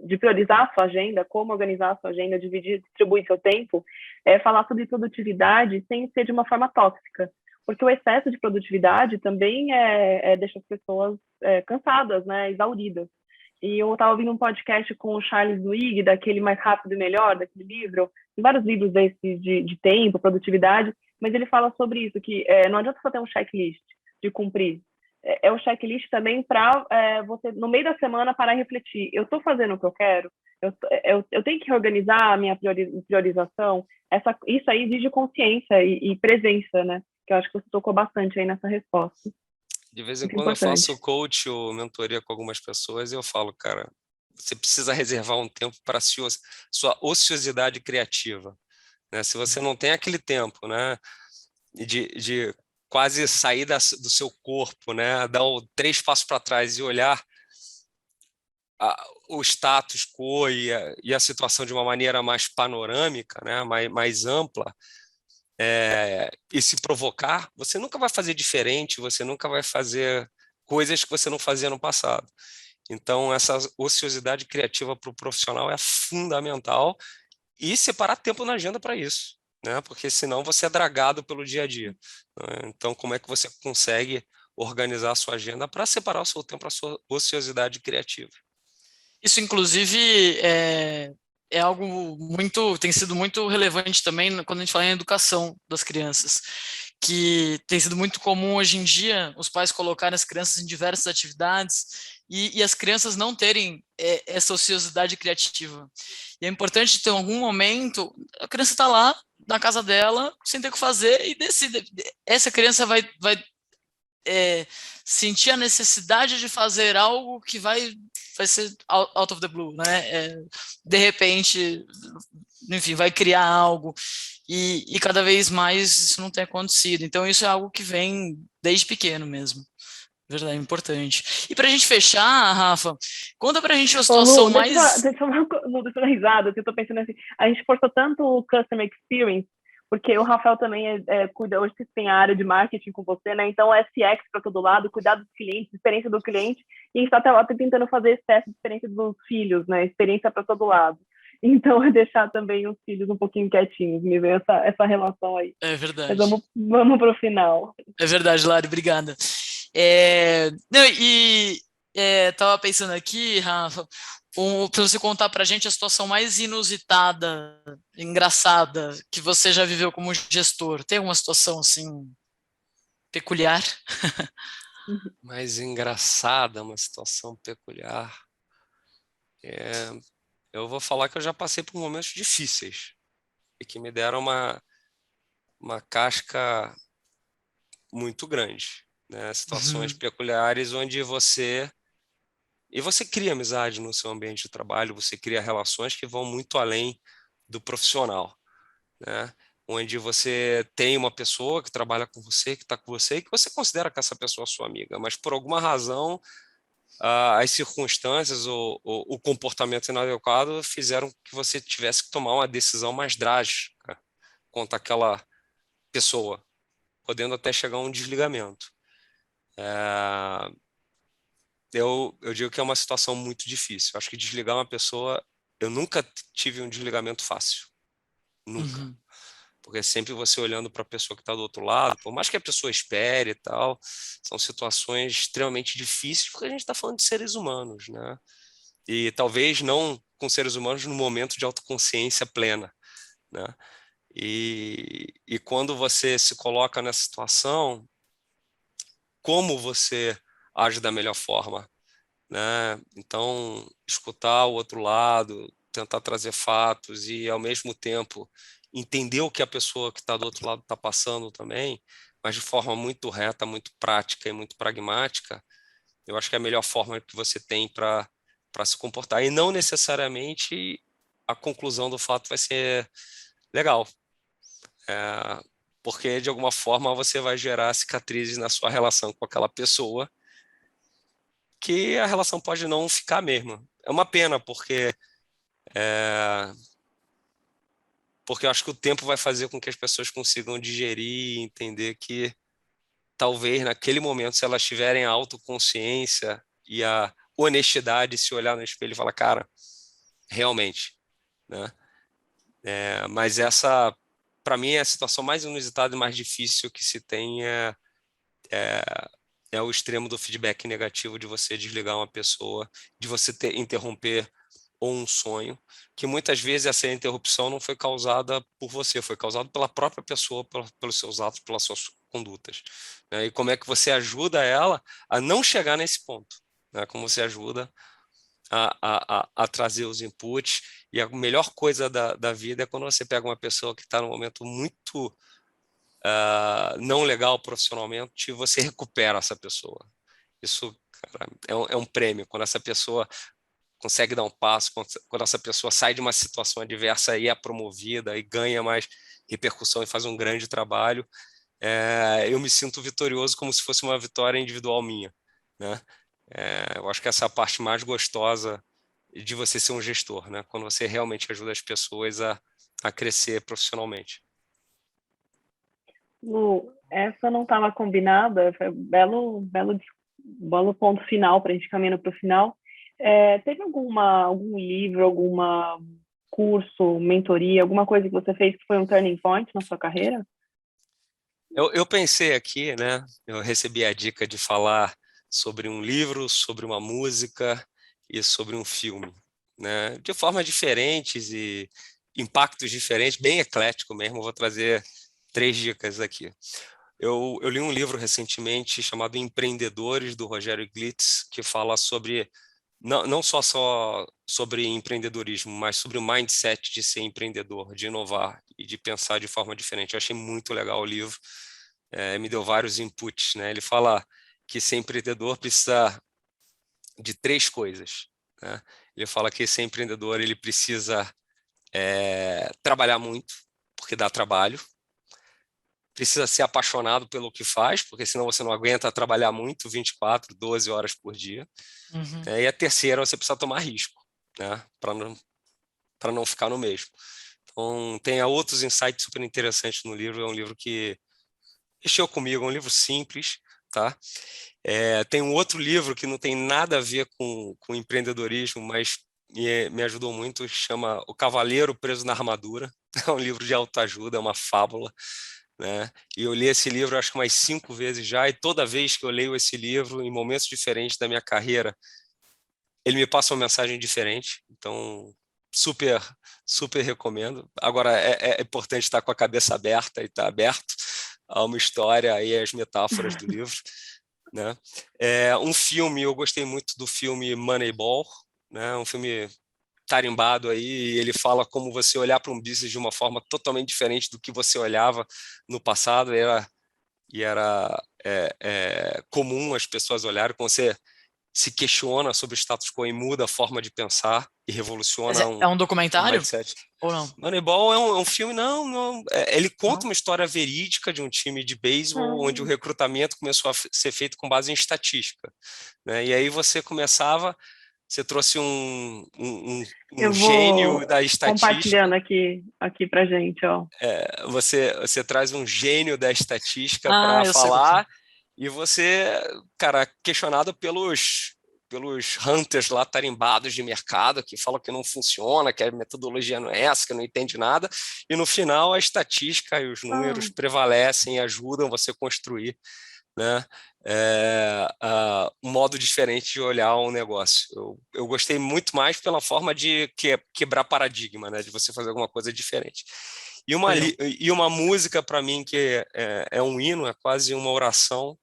de priorizar a sua agenda, como organizar a sua agenda, dividir, distribuir seu tempo, falar sobre produtividade sem ser de uma forma tóxica. Porque o excesso de produtividade também deixa as pessoas cansadas, né, exauridas. E eu estava ouvindo um podcast com o Charles Duhigg, daquele Mais Rápido e Melhor, daquele livro, tem vários livros desses de tempo, produtividade, mas ele fala sobre isso, que não adianta só ter um checklist de cumprir. é o checklist também para você, no meio da semana, parar e refletir. Eu estou fazendo o que eu quero? Eu tenho que reorganizar a minha priorização? Isso aí exige consciência e presença, né? Que eu acho que você tocou bastante aí nessa resposta. De vez em Muito quando eu importante. faço coach ou mentoria com algumas pessoas e eu falo, cara, você precisa reservar um tempo para sua ociosidade criativa, né? Se você não tem aquele tempo, né, de quase sair do seu corpo, né, dar 3 passos para trás e olhar o status quo e a situação de uma maneira mais panorâmica, né, mais ampla, e se provocar, você nunca vai fazer diferente, você nunca vai fazer coisas que você não fazia no passado. Então, essa ociosidade criativa para o profissional é fundamental e separar tempo na agenda para isso, né? Porque senão você é dragado pelo dia a dia, né? Então, como é que você consegue organizar a sua agenda para separar o seu tempo para a sua ociosidade criativa? Isso, inclusive, é algo tem sido muito relevante também quando a gente fala em educação das crianças, que tem sido muito comum hoje em dia os pais colocarem as crianças em diversas atividades e as crianças não terem essa ociosidade criativa. E é importante ter algum momento, a criança está lá na casa dela, sem ter o que fazer, e decide. Essa criança vai sentir a necessidade de fazer algo que vai ser out of the blue, né? De repente, enfim, vai criar algo e cada vez mais isso não tem acontecido. Então isso é algo que vem desde pequeno mesmo. Verdade, importante. E para a gente fechar, Rafa, conta para a gente a situação Lu, mais... deixa eu dar risada, eu tô pensando assim, a gente forçou tanto o customer experience, porque o Rafael também cuida, hoje você tem a área de marketing com você, né? Então, SX para todo lado, cuidar dos clientes, experiência do cliente, e a gente está até tentando fazer esse teste de experiência dos filhos, né? Experiência para todo lado. Então, é deixar também os filhos um pouquinho quietinhos, me veio essa relação aí. É verdade. Mas vamos para o final. É verdade, Lari, obrigada. Não, tava pensando aqui, Rafa, para você contar para a gente a situação mais inusitada, engraçada, que você já viveu como gestor. Tem alguma situação assim peculiar? Mais engraçada, uma situação peculiar. Eu vou falar que eu já passei por momentos difíceis e que me deram uma casca muito grande, né? Situações peculiares onde você cria amizade no seu ambiente de trabalho, você cria relações que vão muito além do profissional, né? Onde você tem uma pessoa que trabalha com você, que está com você, e que você considera que essa pessoa é sua amiga, mas por alguma razão as circunstâncias ou o comportamento inadequado fizeram que você tivesse que tomar uma decisão mais drástica contra aquela pessoa, podendo até chegar a um desligamento. Eu digo que é uma situação muito difícil. Acho que desligar uma pessoa, eu nunca tive um desligamento fácil. Nunca. Porque sempre você olhando para a pessoa que está do outro lado, por mais que a pessoa espere e tal, são situações extremamente difíceis, porque a gente está falando de seres humanos, né? E talvez não com seres humanos no momento de autoconsciência plena, né? E quando você se coloca nessa situação, como você age da melhor forma, né? Então, escutar o outro lado, tentar trazer fatos e, ao mesmo tempo, entender o que a pessoa que está do outro lado está passando também, mas de forma muito reta, muito prática e muito pragmática, eu acho que é a melhor forma que você tem para se comportar. E não necessariamente a conclusão do fato vai ser legal, porque de alguma forma você vai gerar cicatrizes na sua relação com aquela pessoa, que a relação pode não ficar mesmo. É uma pena, porque eu acho que o tempo vai fazer com que as pessoas consigam digerir e entender que talvez naquele momento, se elas tiverem a autoconsciência e a honestidade, se olhar no espelho e falar, cara, realmente, né? Mas essa, para mim, é a situação mais inusitada e mais difícil que se tem é o extremo do feedback negativo, de você desligar uma pessoa, de você interromper ou um sonho, que muitas vezes essa interrupção não foi causada por você, foi causada pela própria pessoa, pelos seus atos, pela sua condutas, né? E como é que você ajuda ela a não chegar nesse ponto, né? Como você ajuda a trazer os inputs. E a melhor coisa da vida é quando você pega uma pessoa que está num momento muito não legal profissionalmente e você recupera essa pessoa. Isso, cara, é um prêmio. Quando essa pessoa consegue dar um passo, quando essa pessoa sai de uma situação adversa e é promovida e ganha mais repercussão e faz um grande trabalho, eu me sinto vitorioso como se fosse uma vitória individual minha, né? Eu acho que essa é a parte mais gostosa de você ser um gestor, né? Quando você realmente ajuda as pessoas a crescer profissionalmente. Lu, essa não estava combinada, foi um belo ponto final para a gente caminhando para o final. Teve algum livro, alguma curso, mentoria, alguma coisa que você fez que foi um turning point na sua carreira? Eu pensei aqui, né? Eu recebi a dica de falar sobre um livro, sobre uma música e sobre um filme, né? De formas diferentes e impactos diferentes, bem eclético mesmo. Eu vou trazer 3 dicas aqui. Eu li um livro recentemente chamado Empreendedores, do Rogério Glitz, que fala sobre não só sobre empreendedorismo, mas sobre o mindset de ser empreendedor, de inovar e de pensar de forma diferente. Eu achei muito legal o livro, me deu vários inputs, né? Ele fala que ser empreendedor precisa de 3 coisas, né? Ele fala que ser empreendedor ele precisa trabalhar muito, porque dá trabalho. Precisa ser apaixonado pelo que faz, porque senão você não aguenta trabalhar muito, 24, 12 horas por dia. Uhum. E a terceira, você precisa tomar risco, né? Para não ficar no mesmo. Então, tem outros insights super interessantes no livro. É um livro que mexeu comigo, é um livro simples, tá? Tem um outro livro que não tem nada a ver com empreendedorismo, mas me ajudou muito, chama O Cavaleiro Preso na Armadura. É um livro de autoajuda, é uma fábula, né? E eu li esse livro acho que umas 5 vezes já, e toda vez que eu leio esse livro, em momentos diferentes da minha carreira, ele me passa uma mensagem diferente. Então, super, super recomendo. Agora, é importante estar com a cabeça aberta e estar aberto a uma história e às metáforas do livro, né? Um filme, eu gostei muito do filme Moneyball, né? Um filme tarimbado aí, e ele fala como você olhar para um business de uma forma totalmente diferente do que você olhava no passado, e era comum as pessoas olharem, quando você se questiona sobre o status quo e muda a forma de pensar e Mas revoluciona é um um documentário mindset. ou não? Moneyball é um filme, não, ele conta Não? uma história verídica de um time de beisebol onde o Hum, recrutamento começou a ser feito com base em estatística, né? E aí você trouxe um eu gênio vou da estatística, compartilhando aqui pra gente, ó. você traz um gênio da estatística Ah, para eu sei qual que é. falar, e você, cara, questionado pelos hunters lá tarimbados de mercado que falam que não funciona, que a metodologia não é essa, que não entende nada, e no final a estatística e os Ah, números prevalecem e ajudam você a construir, né, um modo diferente de olhar um negócio. Eu gostei muito mais pela forma de quebrar paradigma, né, de você fazer alguma coisa diferente. Legal. E uma música para mim que é um hino, é quase uma oração,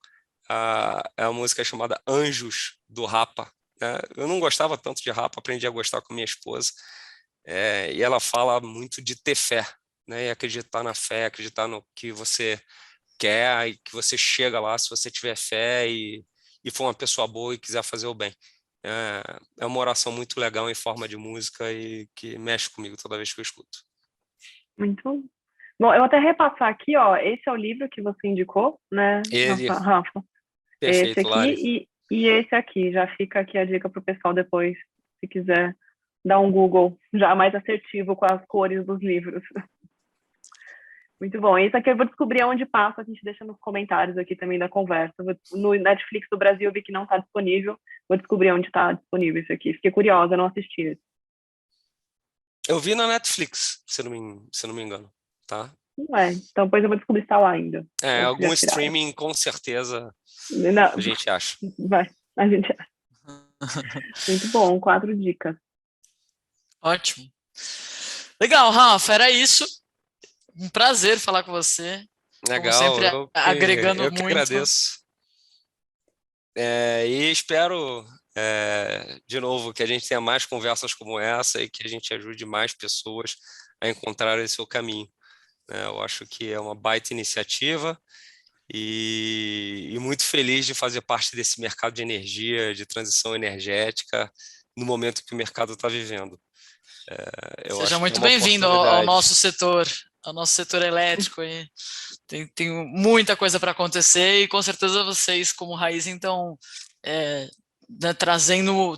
é a música chamada Anjos, do Rapa, né? Eu não gostava tanto de Rapa, aprendi a gostar com minha esposa, e ela fala muito de ter fé, né? E acreditar na fé, acreditar no que você quer e que você chega lá se você tiver fé e for uma pessoa boa e quiser fazer o bem. É uma oração muito legal em forma de música e que mexe comigo toda vez que eu escuto. muito bom. Bom, eu vou até repassar aqui, ó. Esse é o livro que você indicou, né, Ele, Rafa? Esse perfeito, Lari. aqui e esse aqui. Já fica aqui a dica para o pessoal depois, se quiser dar um Google já mais assertivo com as cores dos livros. Muito bom. Esse aqui eu vou descobrir onde passa, a gente deixa nos comentários aqui também da conversa. No Netflix do Brasil eu vi que não está disponível. Vou descobrir onde está disponível isso aqui. Fiquei curiosa, não assisti. Eu vi na Netflix, se não me engano, tá? Não é. Então depois eu vou descobrir se está lá ainda. Ou se já Algum tiraram. streaming com certeza Não, a gente acha. vai. A gente... Muito bom, 4 dicas. Ótimo. Legal, Rafa, era isso. Um prazer falar com você. Como Legal, sempre, agregando eu que muito. agradeço. E espero, de novo, que a gente tenha mais conversas como essa e que a gente ajude mais pessoas a encontrar esse seu caminho, né? Eu acho que é uma baita iniciativa e muito feliz de fazer parte desse mercado de energia, de transição energética, no momento que o mercado está vivendo. Eu Seja acho que é muito uma bem-vindo ao oportunidade. ao nosso setor elétrico. E tem muita coisa para acontecer e com certeza vocês, como Raiz, então, né, trazendo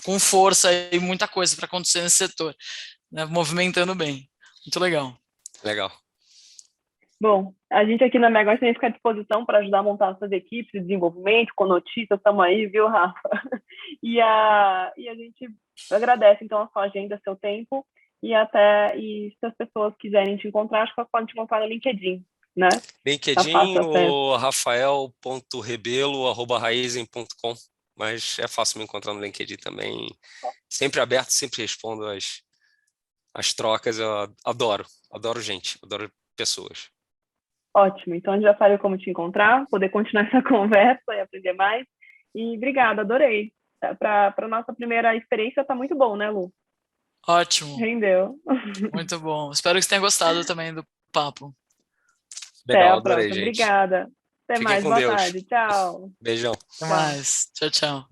com força e muita coisa para acontecer nesse setor, né, movimentando bem. Muito legal. Legal. Bom, a gente aqui na Megawatts também fica à disposição para ajudar a montar suas equipes de desenvolvimento, com notícias, estamos aí, viu, Rafa? E a gente agradece, então, a sua agenda, seu tempo, e se as pessoas quiserem te encontrar, acho que elas podem te encontrar no LinkedIn, né? Tá LinkedIn, fácil acesso. o rafael.rebelo@raizen.com, mas é fácil me encontrar no LinkedIn também. Sempre aberto, sempre respondo as trocas. Eu adoro gente, adoro pessoas. Ótimo, então a gente já sabe como te encontrar, poder continuar essa conversa e aprender mais. E obrigada, adorei. Para a nossa primeira experiência tá muito bom, né, Lu? Ótimo, Rendeu. muito bom. Espero que você tenha gostado também do papo. Até Legal, a adorei, próxima. gente. Obrigada. Até Fiquem mais. com Boa Deus. tarde. Tchau. Beijão. Até Tchau. mais. Tchau, tchau.